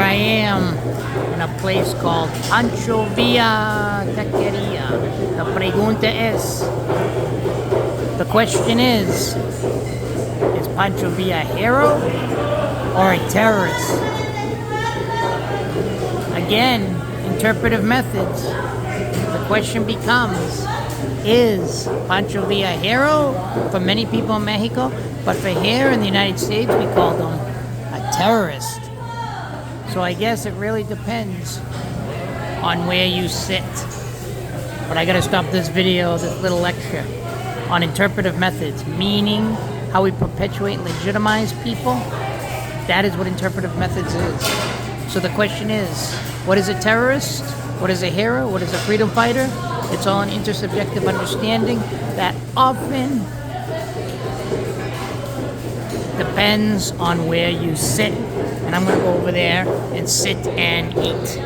I am in a place called Pancho Villa Taqueria. La pregunta es, the question is Pancho Villa a hero or a terrorist? Again, interpretive methods. The question becomes, is Pancho Villa a hero for many people in Mexico? But for here in the United States, we call him a terrorist. So I guess it really depends on where you sit. But I gotta stop this video, this little lecture on interpretive methods, meaning how we perpetuate and legitimize people. That is what interpretive methods is. So the question is, what is a terrorist? What is a hero? What is a freedom fighter? It's all an intersubjective understanding that often depends on where you sit. And I'm going to go over there and sit and eat.